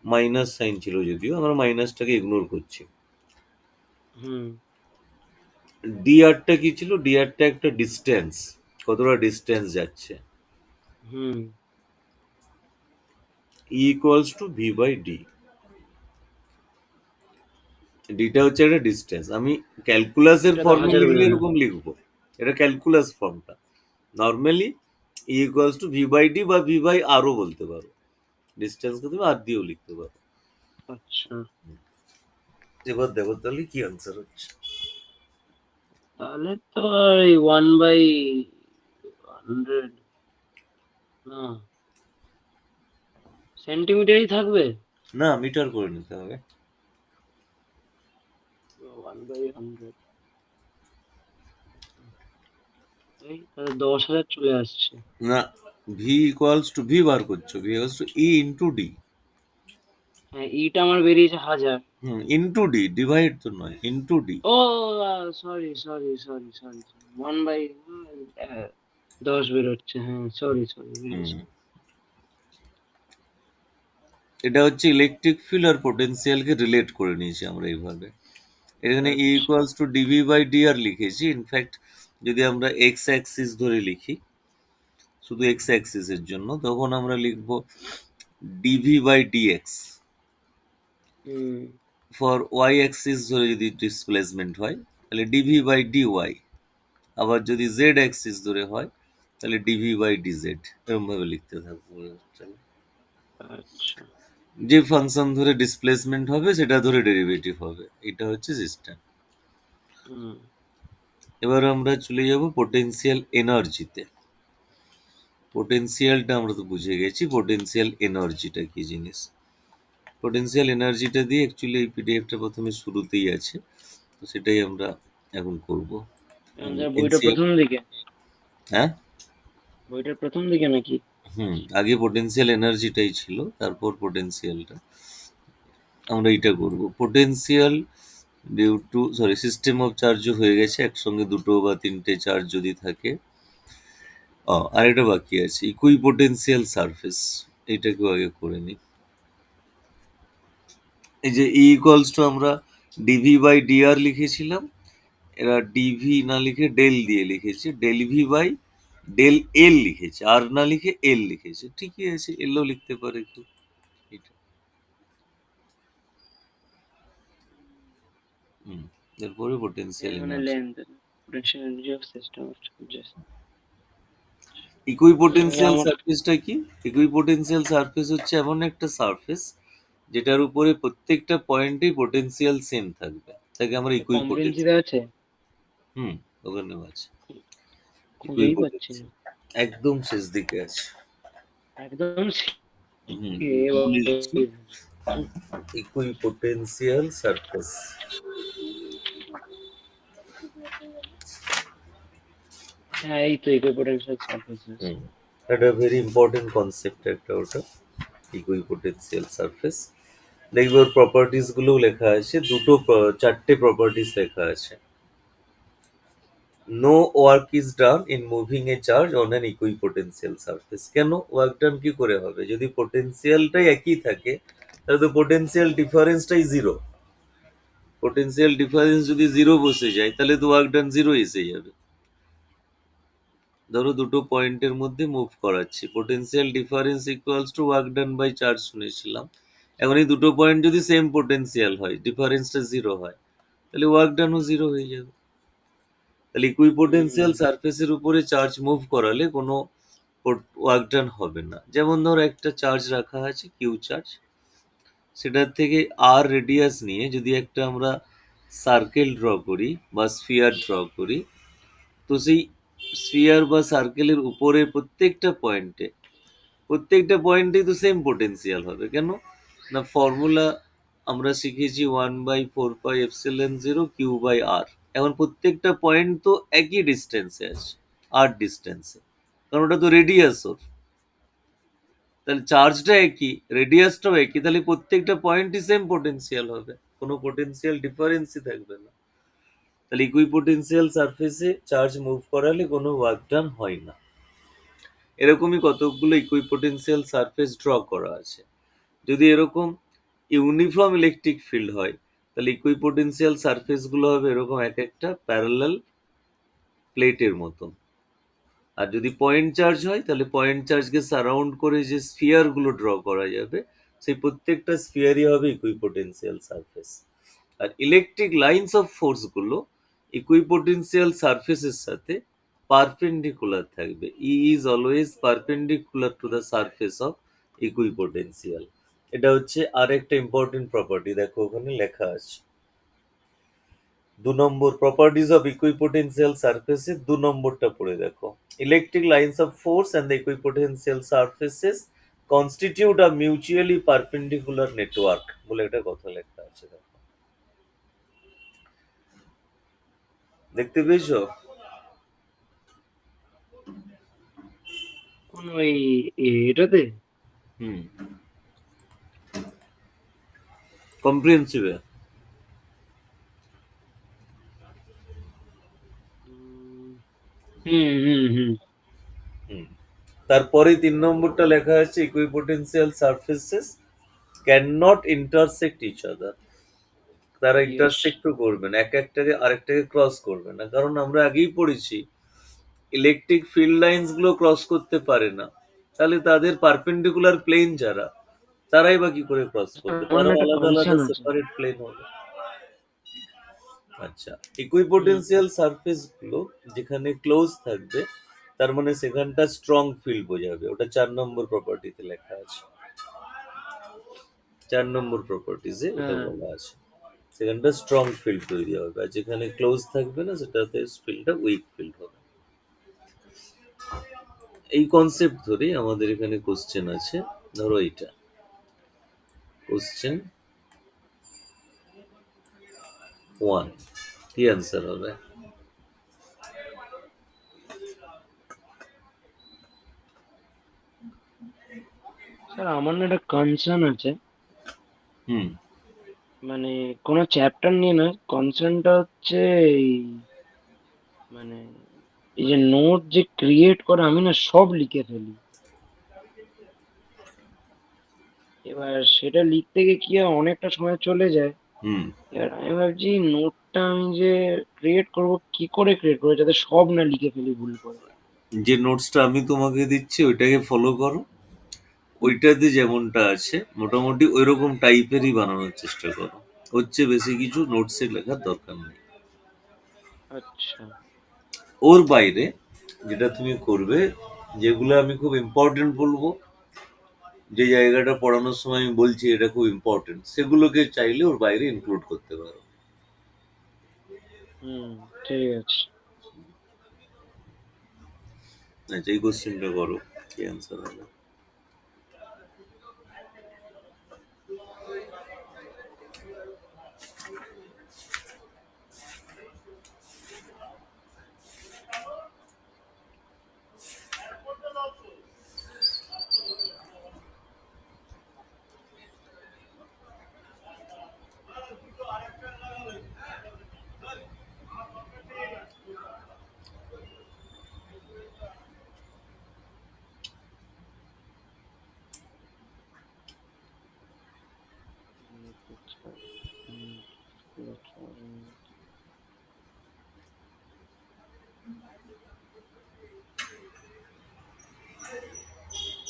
B: minus sign ছিল যদিও, আমরা মাইনাসটাকে ইগনোর করছি।
A: হুম,
B: ডিআরটা কি ছিল? ডিআরটা একটা ডিস্টেন্স, কতটা ডিস্টেন্স যাচ্ছে।
A: Hmm.
B: Equals to V by D, ডিটা হচ্ছে একটা ডিস্টেন্স। আমি ক্যালকুলাসের
A: এটা তো
B: ফর্মে
A: 1000
B: লিখলে
A: বেরোলো।
B: এরকম লিখবো, এটা ক্যালকুলাস ফর্মটা। Normally equals to V by D বা ভি বাই আরও বলতে পারো, ডিস্টেন্সকে তুমি আর দিয়েও লিখতে পারো।
A: আচ্ছা,
B: এবার দেখো তাহলে কি আনসার হচ্ছে।
A: তাহলে তো এই 1/100, না, সেন্টিমিটারই থাকবে।
B: না, মিটার করে নিতে হবে।
A: 1/100, এই তাহলে 10,000 চলে আসছে।
B: না, V equals to V bar করছো, V equals to E into D.
A: হ্যাঁ, ইটা আমার বেরিয়েছে 1000।
B: ইন্টু ডি, ডিভাইড তো নয়, ইন্টু ডি।
A: ও সরি সরি সরি সরি, 1/, 10 বেরোচ্ছে, হ্যাঁ সরি সরি
B: হুম,
A: বেরিয়েছে।
B: এটা হচ্ছে ইলেকট্রিক ফিল্ড আর পোটেনশিয়ালকে রিলেট করে নিয়েছি আমরা এইভাবে। এখানে ই
A: আচ্ছা।
B: Equals to dV by dr লিখেছি। ইনফ্যাক্ট যদি আমরা এক্স অ্যাক্সিস ধরে লিখি, শুধু এক্স অ্যাক্সিসের জন্য, তখন আমরা লিখব ডিভি বাই ডিএক্স।
A: হুম।
B: ফর ওয়াই অ্যাক্সিস ধরে যদি ডিসপ্লেসমেন্ট হয় তাহলে ডিভি বাই ডিওয়াই। আবার যদি জেড অ্যাক্সিস ধরে হয় তাহলে ডিভি বাই ডিজেড। এরকম ভাবে লিখতে থাকবো।
A: আচ্ছা।
B: যে ফাংশন ধরে ডিসপ্লেসমেন্ট হবে সেটা ধরে ডেরিভেটিভ হবে। এটা হচ্ছে সিস্টেম।
A: হুম।
B: এবার আমরা চলে যাব পোটেনশিয়াল এনার্জিতে। পোটেনশিয়ালটা আমরা তো বুঝে গেছি, পোটেনশিয়াল এনার্জিটা কি জিনিস। পোটেনশিয়াল এনার্জিটা দিয়ে অ্যাকচুয়ালি এই পিডিএফটা প্রথমে শুরুতেই আছে, তো সেটাই আমরা এখন করব।
A: বইটা
B: এনসিএল,
A: প্রথম দিকে?
B: হ্যাঁ,
A: বইটার প্রথম দিকে নাকি?
B: আগে পোটেনশিয়াল এনার্জিটাই ছিল, তারপর পোটেনশিয়ালটা। আমরা এটা করব potential due to, sorry, system of চার্জও হয়ে গেছে, একসঙ্গে দুটো বা তিনটে চার্জ যদি থাকে। আরেকটা বাকি আছে, ইকুইপোটেনশিয়াল সারফেস। এইটাকেও আগে করে নিই। এই যে ই ইকুয়ালস টু আমরা ডিভি বাই ডিআর লিখেছিলাম, এরা ডিভি না লিখে ডেল দিয়ে লিখেছে, del V by del L লিখেছে, আর না লিখে এল লিখেছে। ঠিকই আছে, এলও লিখতে পারে কেউ। এটা হুম এরপরে
A: এর
B: পোটেনশিয়াল
A: মানে
B: energy.
A: Length, potential energy of system of charges.
B: Equipotential
A: আমার
B: সারফেসটা কি? ইকুইপোটেনশিয়াল সারফেস হচ্ছে এমন একটা সারফেস যেটার উপরে প্রত্যেকটা পয়েন্টেই পোটেনশিয়াল সেম থাকবে, তাকে আমরা
A: কম্প্রিহেন্সিভ
B: ইকুইপোটেনশিয়াল।
A: আছে?
B: হুম, ওখানেও আছে
A: খুঁজেই পাচ্ছি না।
B: ইকুইপোটেনশিয়াল। একদম শেষ দিকে আছে।
A: একদম
B: হুম, বলে দিচ্ছি, ইকুইপোটেনশিয়াল সারফেস।
A: হ্যাঁ, এই তো ইকুইপোটেনশিয়াল সারফেসেস।
B: হুম, একটা ভেরি ইম্পর্টেন্ট কনসেপ্ট একটা ওটা, ইকুইপোটেনশিয়াল সারফেস। দেখবে ওর প্রপার্টিস গুলো লেখা আছে, চারটে প্রপার্টিস লেখা আছে। No work is done in moving a charge on an equipotential surface. কেন ওয়ার্ক ডান কি করে হবে? যদি পোটেনশিয়ালটাই একই থাকে তাহলে তো পোটেনশিয়াল ডিফারেন্সটাই জিরো। পোটেনশিয়াল ডিফারেন্স যদি জিরো বসে যায় তাহলে তো ওয়ার্ক ডান জিরো এসে যাবে। ধরো দুটো পয়েন্টের মধ্যে মুভ করাচ্ছি, potential difference equals to work done by charge শুনেছিলাম। এখন এই দুটো পয়েন্ট যদি সেম পোটেনশিয়াল হয়, ডিফারেন্সটা জিরো হয়, তাহলে ওয়ার্ক ডানও জিরো হয়ে যাবে। তাহলে ইকুইপোটেনশিয়াল সারফেসের উপরে চার্জ মুভ করালে কোনো ওয়ার্ক ডান হবে না। যেমন ধরো একটা চার্জ রাখা আছে, কিউ চার্জ, সেটার থেকে আর রেডিয়াস নিয়ে যদি একটা আমরা সার্কেল ড্র করি বা স্ফিয়ার ড্র করি, তো সেই স্ফিয়ার বা সার্কেলের উপরে প্রত্যেকটা পয়েন্টেই তো সেম পোটেনশিয়াল হবে। কেন না, ফর্মুলা আমরা শিখেছি 1/4πε0 কিউ বাই আর। এখন প্রত্যেকটা পয়েন্ট তো একই ডিস্টেন্সে আছে, আর ডিস্টেন্সে, কারণ ওটা তো রেডিয়াস ওর। তাহলে চার্জটা একই, রেডিয়াসটাও একই, তাহলে প্রত্যেকটা পয়েন্টই সেম পোটেনশিয়াল হবে, কোনো পোটেনশিয়াল ডিফারেন্সই থাকবে না। তাহলে ইকুইপোটেনশিয়াল সারফেসে চার্জ মুভ করালে কোনো ওয়ার্ক ডান হয় না। এরকমই কতগুলো ইকুইপোটেনশিয়াল সারফেস ড্র করা আছে। যদি এরকম ইউনিফর্ম ইলেকট্রিক ফিল্ড হয় তাহলে ইকুইপোটেনশিয়াল সারফেস গুলো হবে এরকম এক একটা প্যারালাল প্লেটের মতন। আর যদি পয়েন্ট চার্জ হয় তাহলে পয়েন্ট চার্জকে সারাউন্ড করে যে স্ফিয়ার গুলো ড্র করা যাবে, সেই প্রত্যেকটা স্ফিয়ারই হবে ইকুইপোটেনশিয়াল সারফেস। আর ইলেকট্রিক লাইন্স অফ ফোর্স গুলো ইকুইপোটেনশিয়াল সারফেসের সাথে পারপেন্ডিকুলার থাকবে। E is always perpendicular to the surface of equipotential. এটা হচ্ছে আর একটা ইম্পর্টেন্ট প্রপার্টি, দেখো ওখানে লেখা আছে। 2 নম্বর প্রপার্টিজ অফ ইকুইপোটেনশিয়াল সারফেসেস, 2 নম্বরটা পড়ে দেখো। Electric lines of force and the equipotential surfaces constitute a mutually perpendicular network বলে একটা কথা লেখা আছে, দেখো। দেখতে পেয়েছো?
A: কোন ওই এটাতে?
B: হুম, কম্প্রিহেন্সিভ।
A: উম, হুম হুম হুম।
B: হুম, তারপরে 3 নম্বরটা লেখা আছে equipotential surfaces can not intersect each other. তারা
A: ইয়েস।
B: ইন্টারসেক্টও করবে না, এক একটাকে আরেকটাকে ক্রস করবে না, কারণ আমরা আগেই পড়েছি ইলেকট্রিক ফিল্ড লাইন্স গুলো ক্রস করতে পারে না। তাহলে তাদের পারপেন্ডিকুলার প্লেন যারা, তারাই বা কি করে ক্রস করবে?
A: সামান্য
B: তারা
A: একটা
B: আলাদা আলাদা
A: কনসার্ন আছে।
B: সেপারেট প্লেন হবে। আচ্ছা,
A: হুম।
B: ইকুইপোটেনশিয়াল সারফেস গুলো যেখানে ক্লোজ থাকবে, তার মানে সেখানটা স্ট্রং ফিল্ড বোঝাবে। ওটা 4 নম্বর প্রপার্টিতে লেখা আছে। 4 নম্বর প্রপার্টিজে ওটা
A: হ্যাঁ।
B: বলা আছে। সেখানটা স্ট্রং ফিল্ড তৈরি হবে, আর যেখানে ক্লোজ থাকবে না সেটাতে ফিল্ডটা উইক ফিল্ড হবে। এই কনসেপ্ট ধরেই আমাদের এখানে কোশ্চেন আছে। ধরো এইটা কোশ্চেন 1, কি অ্যান্সার হবে?
A: স্যার আমার না একটা কনসার্ন আছে।
B: হুম।
A: মানে কোনো চ্যাপ্টার নিয়ে না, কনসার্নটা হচ্ছে এই, মানে এই যে নোট যে ক্রিয়েট করে আমি না সব লিখে ফেলি। এবার সেটা লিখতে গিয়ে কি হয়, অনেকটা সময় চলে যায়।
B: হুম।
A: এবার আমি ভাবছি নোটটা আমি যে ক্রিয়েট করব, কি করে ক্রিয়েট করবো যাতে সব না লিখে ফেলি ভুল করে।
B: যে নোটসটা আমি তোমাকে দিচ্ছি ওইটাকে ফলো করো। ওইটাতে যেমনটা আছে মোটামুটি ওইরকম টাইপেরই বানানোর চেষ্টা করো। হচ্ছে বেশি কিছু নোটসে লেখার দরকার নেই।
A: আচ্ছা।
B: ওর বাইরে যেটা তুমি করবে, যেগুলো আমি খুব ইম্পর্টেন্ট বলবো, যে জায়গাটা পড়ানোর সময় আমি বলছি এটা খুব ইম্পর্টেন্ট, সেগুলোকে চাইলে ওর বাইরে ইনক্লুড করতে পারো।
A: হুম। ঠিক আছে।
B: আচ্ছা, এই কোশ্চেনটা করো, কি অ্যান্সার হবে?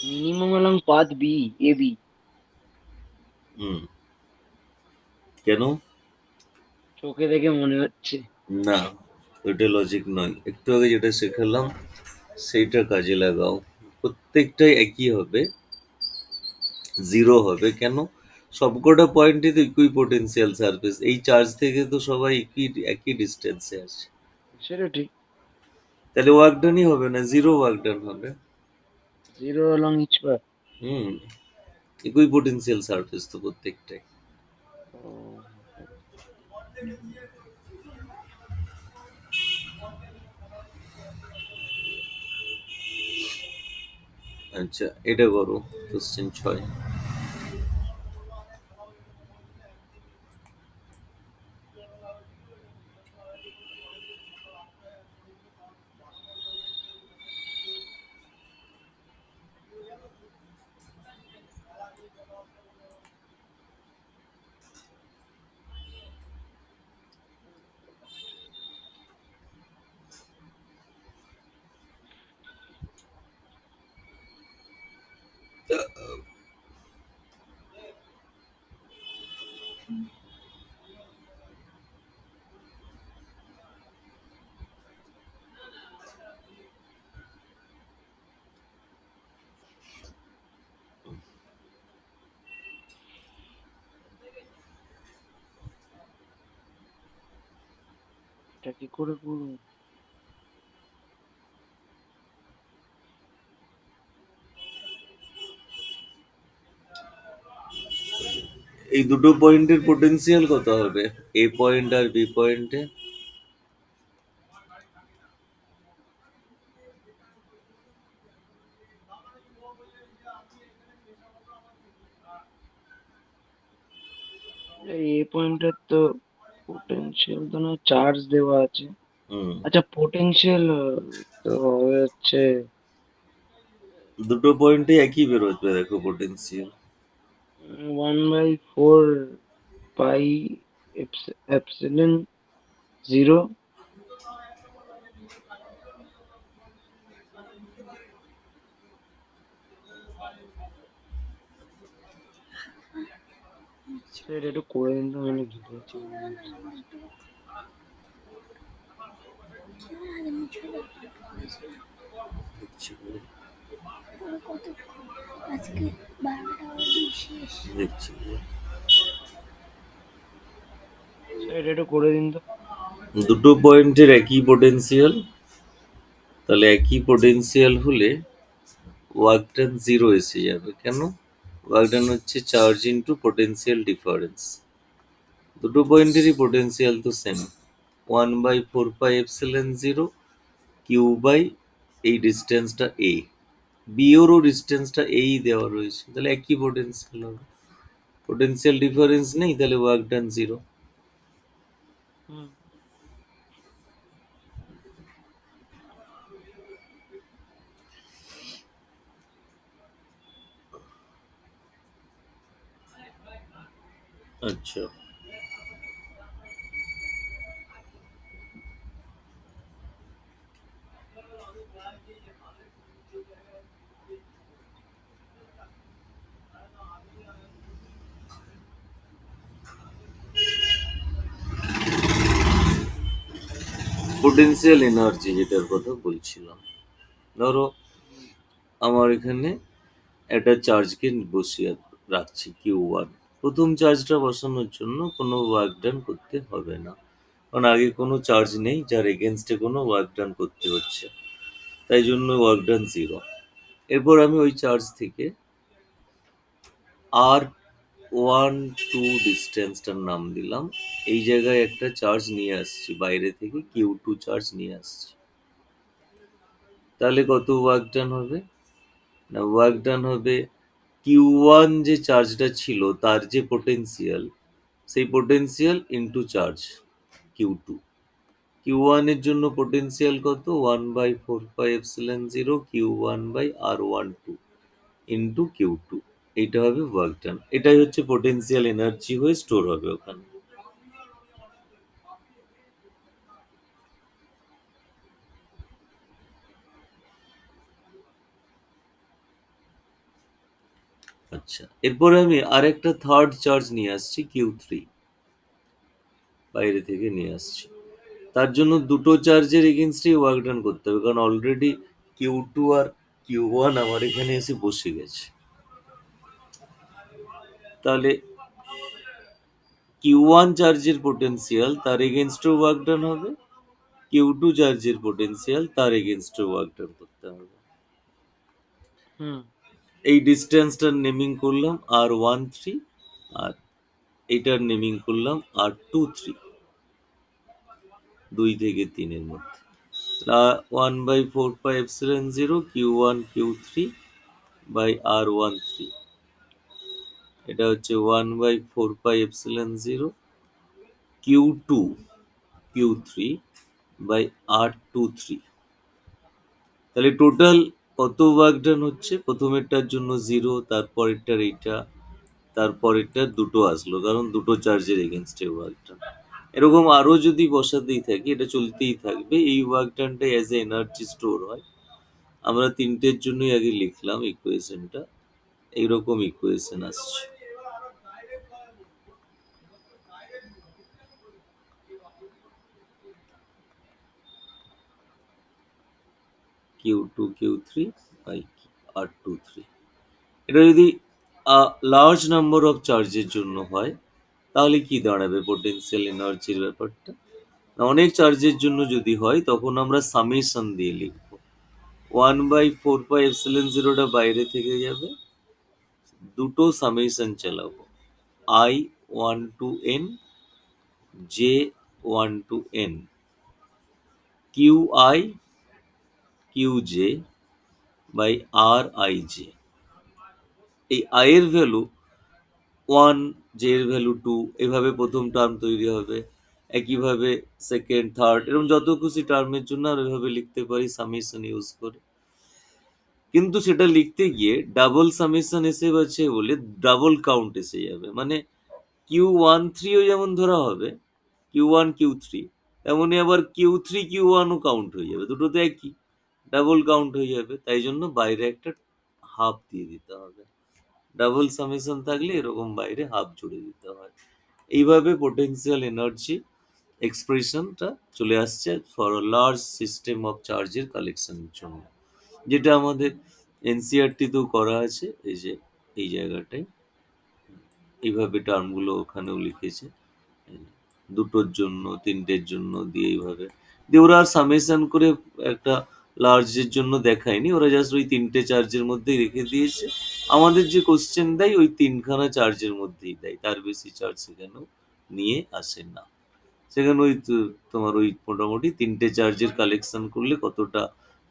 A: Minimum along path B, AB।
B: হুম। কেন?
A: চোখে দেখে মনে হচ্ছে।
B: না, ওইটা লজিক নয়। একটু আগে যেটা শেখালাম সেইটা কাজে লাগাও। প্রত্যেকটাই একই হবে, জিরো হবে। কেন? সবকটা পয়েন্টই তো ইকুইপোটেনশিয়াল সারফেস। এই চার্জ থেকে তো সবাই একই ডিস্টেন্সে আছে।
A: সেটা ঠিক।
B: তাহলে ওয়ার্ক ডানই হবে না, জিরো ওয়ার্ক ডান হবে।
A: Zero along each path।
B: হুম, ইকুইপোটেনশিয়াল সারফেস তো প্রত্যেকটাই।
A: ও,
B: আচ্ছা, এটা করো, কোশ্চেন 6।
A: এটা কি করে করবো?
B: এই দুটো পয়েন্টের পোটেনশিয়াল কত হবে? এ পয়েন্ট আর বি পয়েন্টে?
A: এই পয়েন্টের তো পোটেনশিয়াল তো না চার্জ দেওয়া আছে।
B: হুম,
A: আচ্ছা পোটেনশিয়াল তো হবে হচ্ছে
B: দুটো পয়েন্টে একই বেরোবে দেখো পোটেনশিয়াল।
A: 1/4 pi epsilon zero. সেটা একটু করে দিন তো, আমি ঘিরেছি
B: দেখছি বলে, দেখছি বলে।
A: সেটা একটু করে দিন তো।
B: দুটো পয়েন্টের একই পোটেনশিয়াল, তাহলে একই পোটেনশিয়াল হলে ওয়ার্ক ডান জিরো এসে যাবে। কেন? ওয়ার্ক ডান হচ্ছে চার্জ ইন্টু পোটেনশিয়াল ডিফারেন্স। দুটো পয়েন্টেরই পোটেনশিয়াল তো same, 1/4 pi epsilon zero Q by এই ডিস্টেন্সটা এ, বি ওরও ডিস্টেন্সটা এই দেওয়া রয়েছে, তাহলে একই পোটেনশিয়াল হবে। পোটেনশিয়াল ডিফারেন্স নেই, তাহলে ওয়ার্ক ডান জিরো।
A: হুম।
B: আচ্ছা, পোটেনশিয়াল এনার্জি যেটার কথা বলছিলাম, ধরো আমার এখানে একটা চার্জকে বসিয়ে রাখছি কিউ 1। প্রথম চার্জটা বসানোর জন্য কোনো ওয়ার্ক ডান করতে হবে না, কারণ আগে কোনো চার্জ নেই যার এগেনস্টে কোনো ওয়ার্ক ডান করতে হচ্ছে, তাই জন্য ওয়ার্ক ডান জিরো। এরপর আমি ওই চার্জ থেকে R12 ডিস্টেন্সটার নাম দিলাম, এই জায়গায় একটা চার্জ নিয়ে আসছি বাইরে থেকে, কিউ 2 চার্জ নিয়ে আসছি। তাহলে কত ওয়ার্ক ডান হবে? না, ওয়ার্ক ডান হবে কিউ 1 যে চার্জটা ছিল তার যে পোটেনশিয়াল, সেই potential into charge Q 2। Q 1 এর জন্য পোটেনশিয়াল কত? 1/4 pi epsilon zero Q 1/R12 into Q 2। এইটা হবে ওয়ার্ক ডান, এটাই হচ্ছে পোটেনশিয়াল এনার্জি হয়ে স্টোর হবে ওখানে। আচ্ছা, এরপরে আমি আরেকটা থার্ড চার্জ নিয়ে আসছি কিউ 3, বাইরে থেকে নিয়ে আসছি। তার জন্য দুটো চার্জের এগেনস্টে ওয়ার্ক ডান করতে হবে, কারণ অলরেডি কিউ 2 আর কিউ 1 আমার এখানে এসে বসে গেছে। তাহলে কিউ 1 চার্জের পোটেনশিয়াল তার এগেনস্টে ওয়ার্ক ডান হবে, কিউ 2 চার্জের পোটেনশিয়াল তার এগেনস্টে ওয়ার্ক ডান করতে হবে।
A: হুম।
B: এই ডিস্টেন্সটার নেমিং করলাম R13, আর এইটার নেমিং করলাম R23, 2 থেকে 3-এর মধ্যে। 1/4 pi epsilon zero Q 1 Q 3 by R13, এটা হচ্ছে 1/4 pi epsilon zero Q 2 Q 3 by R23। তাহলে টোটাল কত ওয়ার্ক ডান হচ্ছে? প্রথমেরটার জন্য জিরো, তারপরেরটার এইটা, তারপরেরটার দুটো আসলো, কারণ দুটো চার্জের এগেনস্টে ওয়ার্ক ডান। এরকম আরো যদি বসাতেই থাকি, এটা চলতেই থাকবে। এই ওয়ার্ক ডানটা অ্যাজ এ এনার্জি স্টোর হয়। আমরা তিনটের জন্যই আগে লিখলাম ইকুয়েশনটা, এইরকম ইকুয়েশন আসছে। Q 2 Q 3 by R23। এটা যদি লার্জ নাম্বার অফ চার্জের জন্য হয়, তাহলে কি দাঁড়াবে পোটেনশিয়াল এনার্জির ব্যাপারটা? না, অনেক চার্জের জন্য যদি হয় তখন আমরা সামেশন দিয়ে লিখবো। 1/4 পাই এপসিলন জিরোটা বাইরে থেকে যাবে, দুটো সামেশন চালাবো, I1 to N J1 to N QI QJ by RIJ। এই আয়ের ভ্যালু 1, জে এর ভ্যালু 2, এভাবে প্রথম টার্ম তৈরি হবে। একইভাবে সেকেন্ড, থার্ড, এরকম যত খুশি টার্মের জন্য আর এভাবে লিখতে পারি সামেশন ইউজ করে। কিন্তু সেটা লিখতে গিয়ে ডাবল সামেশন এসে গেছে বলে ডাবল কাউন্ট এসে যাবে। মানে Q13ও যেমন ধরা হবে, Q1 Q3, তেমনই আবার Q3 Q1ও কাউন্ট হয়ে যাবে। দুটো তো একই, ডাবল কাউন্ট হয়ে যাবে। তাই জন্য বাইরে একটা হাফ দিয়ে দিতে হবে। ডাবল সামেশন থাকলে এরকম বাইরে হাফ জুড়ে দিতে হয়। এইভাবে পোটেনশিয়াল এনার্জি এক্সপ্রেশনটা চলে আসছে for a large system of চার্জের কালেকশনের জন্য, যেটা আমাদের এনসিইআরটি-তেও করা আছে। এই যে এই জায়গাটায় এইভাবে টার্মগুলো ওখানেও লিখেছে, দুটোর জন্য, তিনটের জন্য দিয়ে এইভাবে দিয়ে ওরা আর সামেশন করে একটা লার্জের জন্য দেখায়নি, ওরা জাস্ট ওই তিনটে চার্জের মধ্যেই রেখে দিয়েছে। আমাদের যে কোশ্চেন দেয় ওই তিনখানা চার্জের মধ্যেই দেয়, তার বেশি চার্জ সেখানেও নিয়ে আসে না। সেখানে ওই তোমার ওই মোটামুটি তিনটে চার্জের কালেকশন করলে কতটা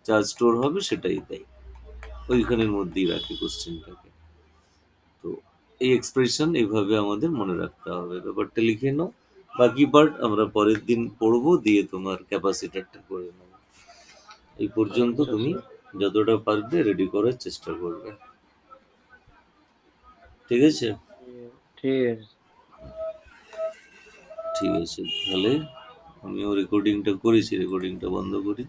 B: চার্জ স্টোর হবে সেটাই দেয়, ওইখানের মধ্যেই রাখে কোশ্চেনটাকে। তো এই এক্সপ্রেশন এইভাবে আমাদের মনে রাখতে হবে। ব্যাপারটা লিখে নাও, বাকি পার্ট আমরা পরের দিন পড়বো, দিয়ে তোমার ক্যাপাসিটারটা করে নেবো। এই পর্যন্ত
A: আচ্ছা
B: তুমি
A: স্যার।
B: যতটা পারবে রেডি করার চেষ্টা করবে, ঠিক আছে?
A: ঠিক আছে।
B: ঠিক আছে, তাহলে আমিও রেকর্ডিংটা করেছি, রেকর্ডিংটা বন্ধ করি।